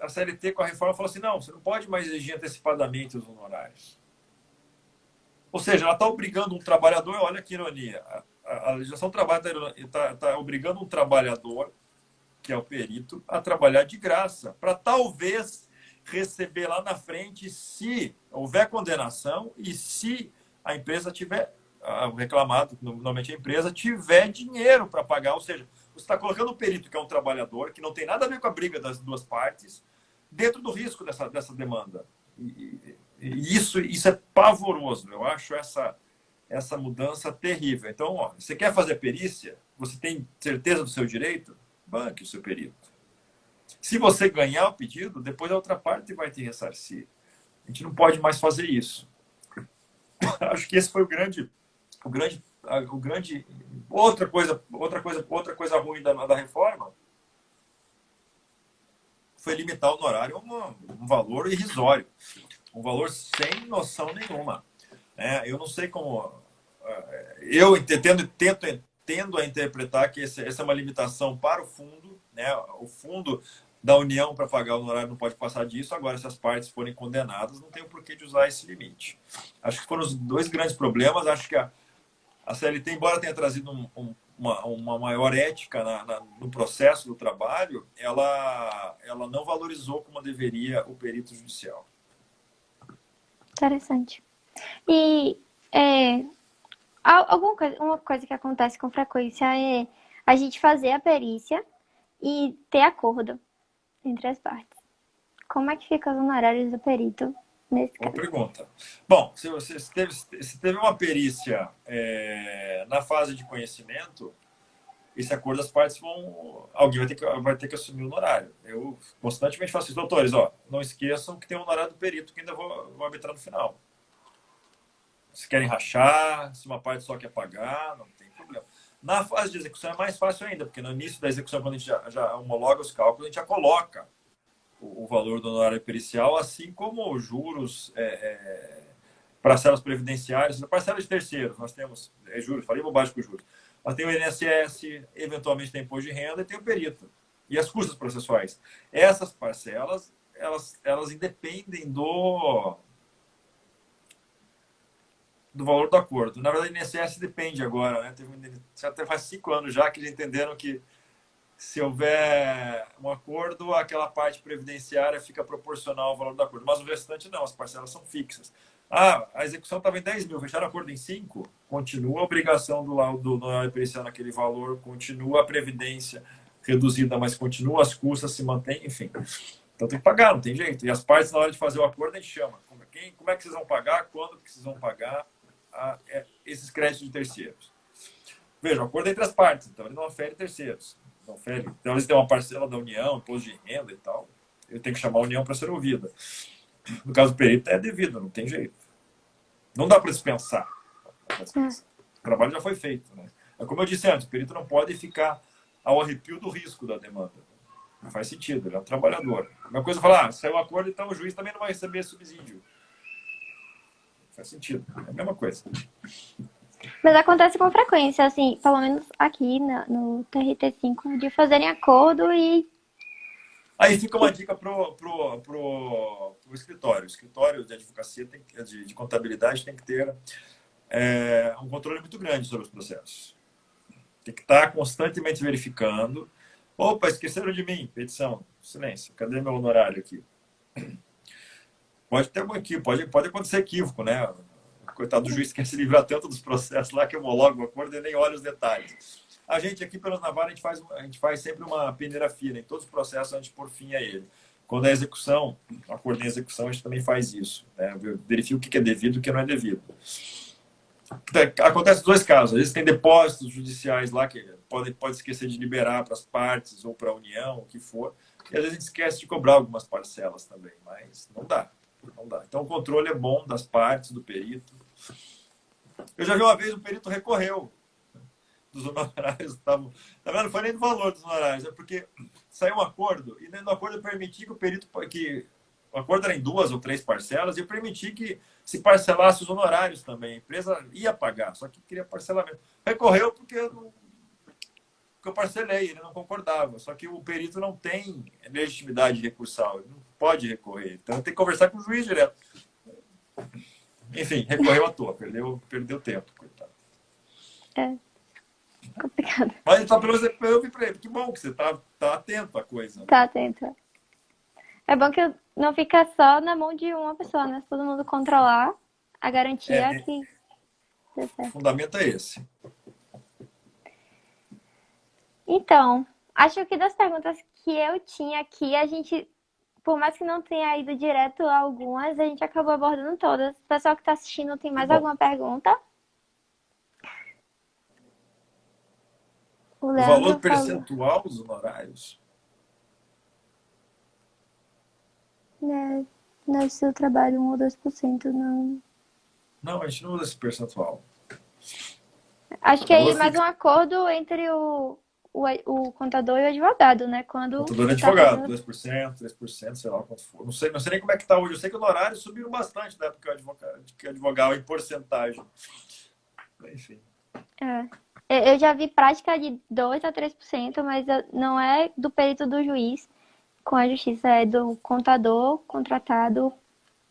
CLT, com a reforma, falou assim, não, você não pode mais exigir antecipadamente os honorários. Ou seja, ela está obrigando um trabalhador, olha que ironia, a legislação trabalhista está obrigando um trabalhador, que é o perito, a trabalhar de graça, para talvez receber lá na frente se houver condenação e se a empresa tiver, o reclamado, normalmente a empresa, tiver dinheiro para pagar. Ou seja, você está colocando o perito, que é um trabalhador, que não tem nada a ver com a briga das duas partes, dentro do risco dessa demanda. E isso é pavoroso. Eu acho essa mudança terrível. Então, ó, você quer fazer perícia? Você tem certeza do seu direito? Banque o seu perito. Se você ganhar o pedido, depois a outra parte vai te ressarcir. A gente não pode mais fazer isso. Acho que esse foi o grande outra coisa ruim da reforma foi limitar o honorário a um valor irrisório, um valor sem noção nenhuma. Eu não sei como eu tendo a interpretar que essa é uma limitação para o fundo, né? O fundo da União para pagar o honorário não pode passar disso. Agora, se as partes forem condenadas, não tem o porquê de usar esse limite. Acho que foram os dois grandes problemas. Acho que a CLT, embora tenha trazido uma maior ética no processo do trabalho, ela não valorizou como deveria o perito judicial. Interessante. E uma coisa que acontece com frequência é a gente fazer a perícia e ter acordo entre as partes. Como é que ficam os honorários do perito nesse Boa caso? pergunta. Bom, se teve uma perícia na fase de conhecimento, esse acordo das partes alguém vai ter que assumir o honorário. Eu constantemente faço isso. Doutores, não esqueçam que tem o honorário do perito que ainda vou arbitrar no final. Se querem rachar, se uma parte só quer pagar, não tem problema. Na fase de execução é mais fácil ainda, porque no início da execução, quando a gente já homologa os cálculos, a gente já coloca o valor do honorário pericial, assim como os juros, parcelas previdenciárias, parcelas de terceiros. Nós temos juros, falei bobagem com juros. Nós temos o INSS, eventualmente tem imposto de renda e tem o perito. E as custas processuais. Essas parcelas, elas independem do valor do acordo. Na verdade, o INSS depende agora, né? Até faz 5 anos já que eles entenderam que se houver um acordo, aquela parte previdenciária fica proporcional ao valor do acordo. Mas o restante não, as parcelas são fixas. A execução estava em 10 mil, fecharam o acordo em 5, continua a obrigação do honorário pericial naquele valor, continua a previdência reduzida, mas continua as custas, se mantém, enfim. Então tem que pagar, não tem jeito. E as partes, na hora de fazer o acordo, a gente chama. Como é que vocês vão pagar? Quando que vocês vão pagar esses créditos de terceiros? Veja, o acordo é entre as partes, então ele não ofere terceiros. Não fere. Então, eles têm uma parcela da União, imposto de renda e tal. Eu tenho que chamar a União para ser ouvida. No caso do perito, é devido, não tem jeito. Não dá para dispensar. O trabalho já foi feito. Né? Como eu disse antes, o perito não pode ficar ao arrepio do risco da demanda. Não faz sentido, ele é um trabalhador. Uma coisa é falar, saiu um acordo, então o juiz também não vai receber subsídio. Não faz sentido. É a mesma coisa. Mas acontece com frequência, assim, pelo menos aqui no TRT5, de fazerem acordo e. Aí fica uma dica pro escritório. O escritório de advocacia, de contabilidade, tem que ter um controle muito grande sobre os processos. Tem que estar constantemente verificando. Opa, esqueceram de mim. Petição. Silêncio. Cadê meu honorário aqui? Pode ter algum equívoco, pode acontecer equívoco, né? Coitado do juiz quer se livrar tanto dos processos lá que homologa o acordo e nem olha os detalhes. A gente aqui, pelos Navarra, a gente faz sempre uma peneira fina em todos os processos antes de pôr fim a ele. Quando é execução, acordo em execução, a gente também faz isso. Né? Verifica o que é devido e o que não é devido. Acontece dois casos. Às vezes tem depósitos judiciais lá que pode esquecer de liberar para as partes ou para a União, o que for. E às vezes a gente esquece de cobrar algumas parcelas também, mas não dá. Não dá. Então o controle é bom das partes, do perito. Eu já vi uma vez um perito recorreu dos honorários. Não foi nem do valor dos honorários, é porque saiu um acordo e no acordo eu permiti que o perito, que o acordo era em 2 ou 3 parcelas, e eu permiti que se parcelasse os honorários também. A empresa ia pagar, só que queria parcelamento. Recorreu porque eu parcelei, ele não concordava. Só que o perito não tem legitimidade recursal, ele não pode recorrer. Então tem que conversar com o juiz direto. Enfim, recorreu à toa, perdeu tempo, coitado. É complicado. Mas então, pelo menos eu vi para ele, que bom que você tá atento à coisa. Tá atento. É bom que não fica só na mão de uma pessoa, né? Se todo mundo controlar, a garantia é É, que dê o certo. fundamento é esse. Então, acho que das perguntas que eu tinha aqui, a gente, por mais que não tenha ido direto a algumas, a gente acabou abordando todas. O pessoal que está assistindo tem Que mais bom. alguma pergunta? O O valor Leandro falou. percentual dos honorários? Né, deve ser o trabalho 1 ou 2%, não. Não, a gente não usa esse percentual. Acho que Valor é mais um fixo. acordo entre o contador e o advogado, né? Quando Contador e tá advogado, fazendo. 2%, 3%, sei lá quanto for. Não sei nem como é que está hoje. Eu sei que o honorário subiu bastante da época que eu advogava em porcentagem. Enfim. É. Eu já vi prática de 2 a 3%, mas não é do perito do juiz com a justiça, é do contador contratado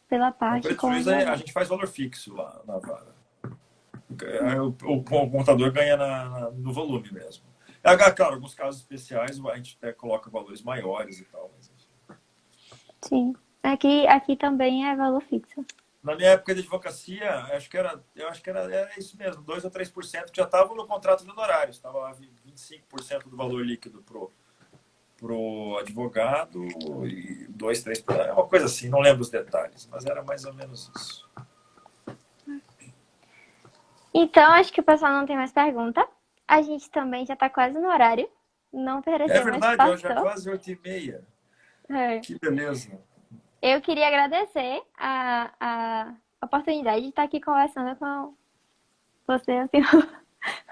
pela No parte preço com o juiz a advogado. gente faz valor fixo lá na vara. Aí o contador ganha no volume mesmo. Claro, alguns casos especiais a gente até coloca valores maiores e tal. Mas, Sim. Aqui também é valor fixo. na minha época de advocacia, eu acho que era isso mesmo, 2 a 3% que já estavam no contrato de honorários. Estava 25% do valor líquido pro advogado e 2, 3%. É uma coisa assim, não lembro os detalhes, mas era mais ou menos isso. Então, acho que o pessoal não tem mais pergunta. A gente também já está quase no horário. Não É pareceu, mas verdade, hoje é passou. quase 8h30. É. Que beleza. Eu queria agradecer a oportunidade de estar aqui conversando com você, o senhor.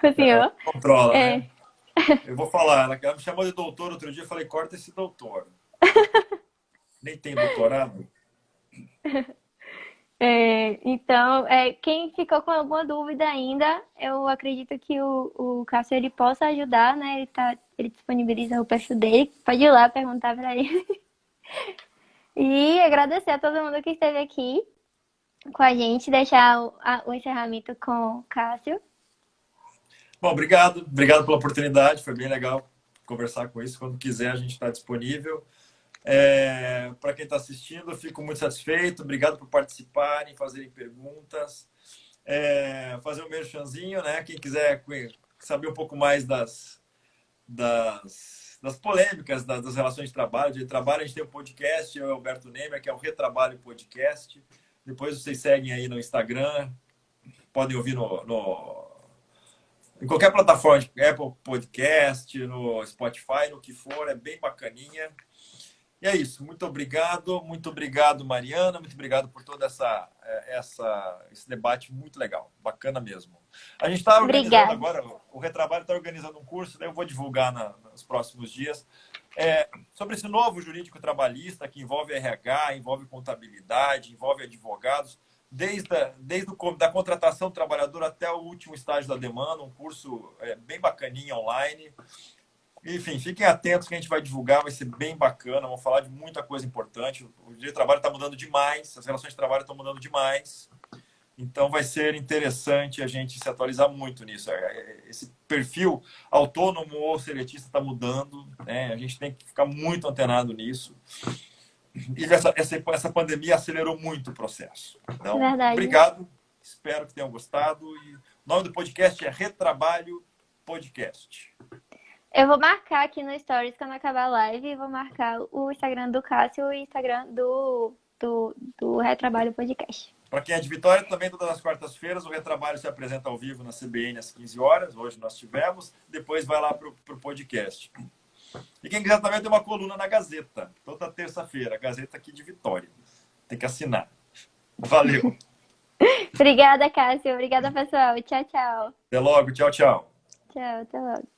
O Ela senhor. controla, É, né? Eu vou falar, ela me chamou de doutor outro dia, eu falei, corta esse doutor. Nem tem doutorado. então, quem ficou com alguma dúvida ainda, eu acredito que o Cássio ele possa ajudar, né? Ele disponibiliza o perfil dele. Pode ir lá perguntar para ele. E agradecer a todo mundo que esteve aqui com a gente, deixar o encerramento com o Cássio. Bom, obrigado. Obrigado pela oportunidade. Foi bem legal conversar com isso. Quando quiser, a gente está disponível. Para quem está assistindo, eu fico muito satisfeito. Obrigado por participarem, fazerem perguntas. Fazer um merchanzinho, né? Quem quiser saber um pouco mais das polêmicas das relações de trabalho, a gente tem um podcast, eu e o Alberto Nemer, que é o Retrabalho Podcast. Depois vocês seguem aí no Instagram, podem ouvir em qualquer plataforma, Apple Podcast, no Spotify, no que for, é bem bacaninha. E é isso. Muito obrigado, Mariana, muito obrigado por todo esse debate muito legal, bacana mesmo. A gente está organizando Obrigada. agora, o Retrabalho está organizando um curso, daí eu vou divulgar nos próximos dias, sobre esse novo jurídico trabalhista que envolve RH, envolve contabilidade, envolve advogados, da contratação do trabalhador até o último estágio da demanda, um curso bem bacaninha online. Enfim, fiquem atentos que a gente vai divulgar, vai ser bem bacana, vamos falar de muita coisa importante. O direito de trabalho está mudando demais, as relações de trabalho estão mudando demais. Então vai ser interessante a gente se atualizar muito nisso. Esse perfil autônomo ou seletista está mudando, né? A gente tem que ficar muito antenado nisso. E essa pandemia acelerou muito o processo. Então, Verdade. obrigado, espero que tenham gostado. E o nome do podcast é Retrabalho Podcast. Eu vou marcar aqui no Stories quando acabar a live. Vou marcar o Instagram do Cássio e o Instagram do Retrabalho Podcast. Para quem é de Vitória, também todas as quartas-feiras o Retrabalho se apresenta ao vivo na CBN às 15 horas. Hoje nós tivemos. Depois vai lá para o podcast. E quem quiser também tem uma coluna na Gazeta. Toda terça-feira. Gazeta aqui de Vitória. Tem que assinar. Valeu. Obrigada, Cássio. Obrigada, pessoal. Tchau, tchau. Até logo. Tchau, tchau. Tchau, até logo.